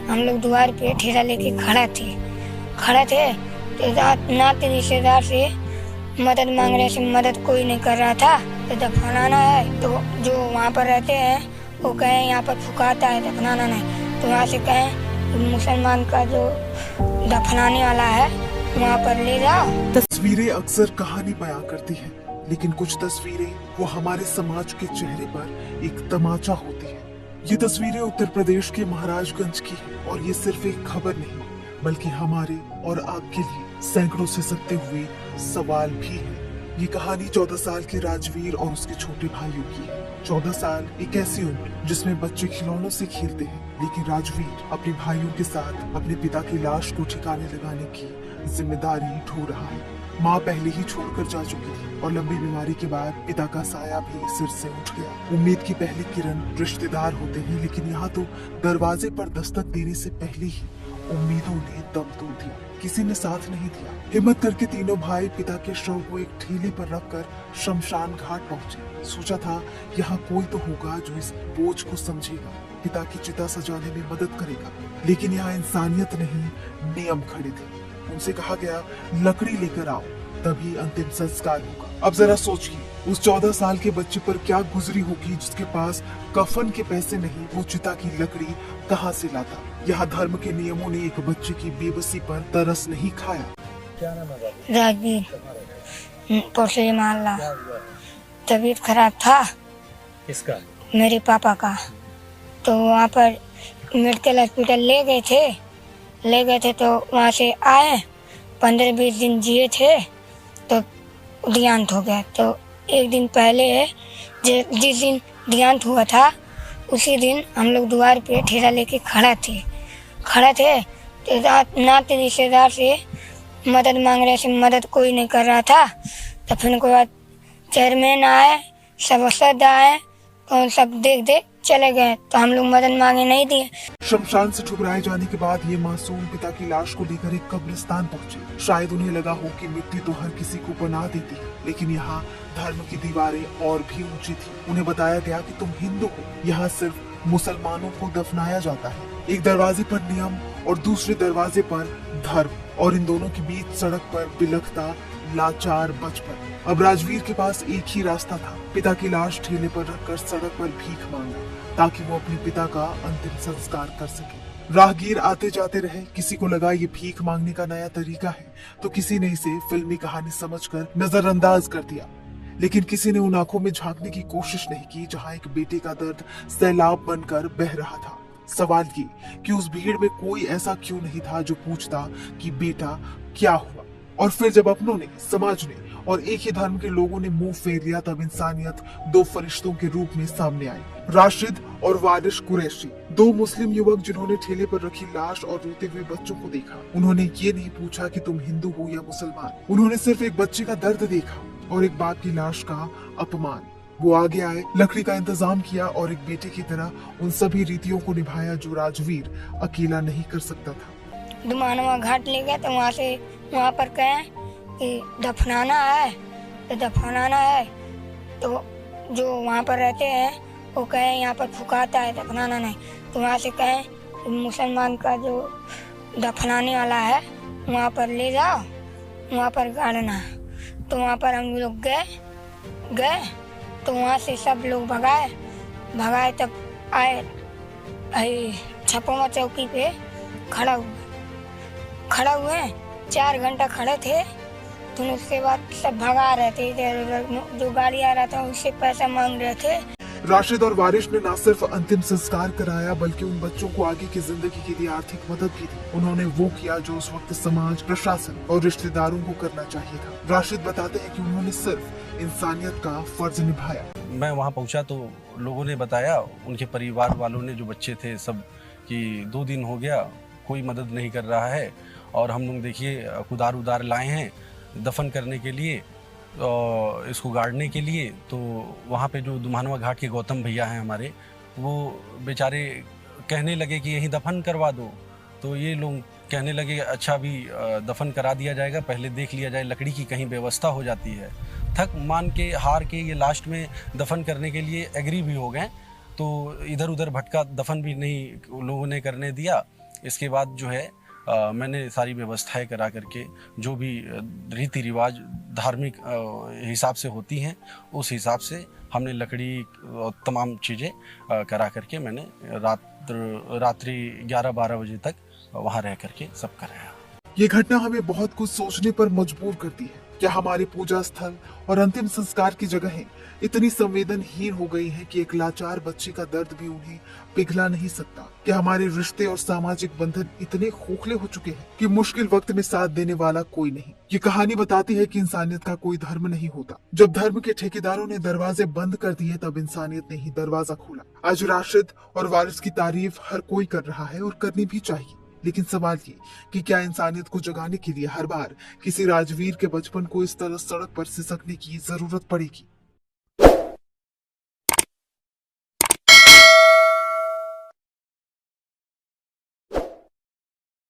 हम लोग द्वार पे ठेला लेके खड़े थे तो नाते रिश्तेदार से मदद मांग रहे थे। मदद कोई नहीं कर रहा था। तो दफनाना है तो जो वहाँ पर रहते हैं वो कहें यहाँ पर फुकाता है, दफनाना नहीं। तो वहाँ से कहें मुसलमान का जो दफनाने वाला है वहाँ पर ले जाओ। तस्वीरें अक्सर कहानी बयां करती हैं, लेकिन कुछ तस्वीरें वो हमारे समाज के चेहरे पर एक तमाचा होती है। ये तस्वीरें उत्तर प्रदेश के महाराजगंज की है और ये सिर्फ एक खबर नहीं बल्कि हमारे और आपके लिए सैकड़ों से सत्ते हुए सवाल भी है। ये कहानी 14 साल के राजवीर और उसके छोटे भाइयों की है। 14 साल एक ऐसी उम्र जिसमें बच्चे खिलौनों से खेलते हैं, लेकिन राजवीर अपने भाइयों के साथ अपने पिता की लाश को ठिकाने लगाने की जिम्मेदारी ढो रहा है। माँ पहले ही छोड़कर जा चुकी थी और लंबी बीमारी के बाद पिता का साया भी सिर से उठ गया। उम्मीद की पहली किरण रिश्तेदार होते हैं, लेकिन यहाँ तो दरवाजे पर दस्तक देने से पहले ही उम्मीदों ने दम तोड़ दिया। किसी ने साथ नहीं दिया। हिम्मत करके तीनों भाई पिता के शव को एक ठेले पर रखकर शमशान घाट पहुंचे। सोचा था यहाँ कोई तो होगा जो इस बोझ को समझेगा, पिता की चिता सजाने में मदद करेगा, लेकिन यहाँ इंसानियत नहीं नियम खड़े थे। उनसे कहा गया लकड़ी लेकर आओ तभी अंतिम संस्कार होगा। अब जरा सोचिए उस 14 साल के बच्चे पर क्या गुजरी होगी जिसके पास कफन के पैसे नहीं, वो चिता की लकड़ी कहाँ से लाता। यहाँ धर्म के नियमों ने एक बच्चे की बेबसी पर तरस नहीं खाया। क्या नाम है? राजवीर पोटली मोहल्ला। तबीयत खराब था किसका? मेरे पापा का। तो वहाँ पर मेडिकल हॉस्पिटल ले गए थे तो वहाँ से आए, 15-20 दिन जिए थे तो देहांत हो गया। तो एक दिन पहले जिस दिन देहांत हुआ था उसी दिन हम लोग द्वार पे ठेला लेके खड़े थे तो नाते रिश्तेदार से मदद मांग रहे थे। मदद कोई नहीं कर रहा था। तो फिर उसके बाद चेयरमैन आए, सभासद आए तो सब देख चले गए। तो हम लोग मदद मांगे नहीं दिए। शमशान से ठुकराए जाने के बाद ये मासूम पिता की लाश को लेकर एक कब्रिस्तान पहुंचे। शायद उन्हें लगा हो कि मिट्टी तो हर किसी को बना देती है, लेकिन यहाँ धर्म की दीवारें और भी ऊंची थी। उन्हें बताया गया कि तुम हिंदू हो, यहाँ सिर्फ मुसलमानों को दफनाया जाता है। एक दरवाजे पर नियम और दूसरे दरवाजे पर धर्म, और इन दोनों के बीच सड़क पर बिलखता लाचार बचपन। अब राजवीर के पास एक ही रास्ता था, पिता की लाश ठेले पर रखकर सड़क पर भीख मांगना, ताकि वो अपने पिता का अंतिम संस्कार कर सके। राहगीर आते जाते रहे। किसी को लगा ये भीख मांगने का नया तरीका है, तो किसी ने इसे फिल्मी कहानी समझकर नजरअंदाज कर दिया। लेकिन किसी ने उन आंखों में झांकने की कोशिश नहीं की जहां एक बेटे का दर्द सैलाब बनकर बह रहा था। सवाल ये कि उस भीड़ में कोई ऐसा क्यों नहीं था जो पूछता कि बेटा क्या हुआ। और फिर जब अपनों ने, समाज ने और एक ही धर्म के लोगों ने मुंह फेर लिया, तब इंसानियत दो फरिश्तों के रूप में सामने आई। राशिद और वारिश कुरैशी, दो मुस्लिम युवक जिन्होंने ठेले पर रखी लाश और रोते हुए बच्चों को देखा। उन्होंने ये नहीं पूछा कि तुम हिंदू हो या मुसलमान, उन्होंने सिर्फ एक बच्चे का दर्द देखा और एक बाप की लाश का अपमान। वो आगे आए, लकड़ी का इंतजाम किया और एक बेटे की तरह उन सभी रीतियों को निभाया जो राजवीर अकेला नहीं कर सकता था। दुमानवा घाट ले गए तो वहाँ पर कहें कि दफनाना है तो जो वहाँ पर रहते हैं वो कहें यहाँ पर फुकाता है, दफनाना नहीं। तो वहाँ से कहें मुसलमान का जो दफनाने वाला है वहाँ पर ले जाओ, वहाँ पर गाड़ना। तो वहाँ पर हम लोग गए तो वहाँ से सब लोग भगाए तब आए छपवा चौकी पे खड़ा हुए 4 घंटा खड़े थे। तो उसके बाद सब भगा रहे थे, इधर जो गाड़ी आ रहा था उससे पैसा मांग रहे थे। राशिद और वारिश ने न सिर्फ अंतिम संस्कार कराया बल्कि उन बच्चों को आगे की जिंदगी के लिए आर्थिक मदद भी दी। उन्होंने वो किया जो उस वक्त समाज, प्रशासन और रिश्तेदारों को करना चाहिए था। राशिद बताते हैं कि उन्होंने सिर्फ इंसानियत का फर्ज निभाया। मैं वहाँ पहुँचा तो लोगों ने बताया, उनके परिवार वालों ने, जो बच्चे थे सब, कि 2 दिन हो गया कोई मदद नहीं कर रहा है और हम लोग देखिए कुदार लाए हैं दफन करने के लिए और इसको गाड़ने के लिए। तो वहाँ पे जो दुमानवा घाट के गौतम भैया हैं हमारे, वो बेचारे कहने लगे कि यहीं दफन करवा दो। तो ये लोग कहने लगे अच्छा अभी दफन करा दिया जाएगा, पहले देख लिया जाए लकड़ी की कहीं व्यवस्था हो जाती है। थक मान के हार के ये लास्ट में दफन करने के लिए एग्री भी हो गए तो इधर उधर भटका दफन भी नहीं लोगों ने करने दिया। इसके बाद जो है मैंने सारी व्यवस्थाएं करा करके जो भी रीति रिवाज धार्मिक हिसाब से होती हैं उस हिसाब से हमने लकड़ी और तमाम चीज़ें करा करके मैंने रात्रि 11-12 बजे तक वहाँ रह करके सब कराया। ये घटना हमें बहुत कुछ सोचने पर मजबूर करती है। क्या हमारे पूजा स्थल और अंतिम संस्कार की जगहें इतनी संवेदनहीन हो गई हैं कि एक लाचार बच्चे का दर्द भी उन्हें पिघला नहीं सकता? क्या हमारे रिश्ते और सामाजिक बंधन इतने खोखले हो चुके हैं कि मुश्किल वक्त में साथ देने वाला कोई नहीं? ये कहानी बताती है कि इंसानियत का कोई धर्म नहीं होता। जब धर्म के ठेकेदारों ने दरवाजे बंद कर दिए तब इंसानियत ने ही दरवाजा खोला। आज राशिद और वारिस की तारीफ हर कोई कर रहा है और करनी भी चाहिए, लेकिन सवाल ये कि क्या इंसानियत को जगाने के लिए हर बार किसी राजवीर के बचपन को इस तरह सड़क पर सिसकने की जरूरत पड़ेगी?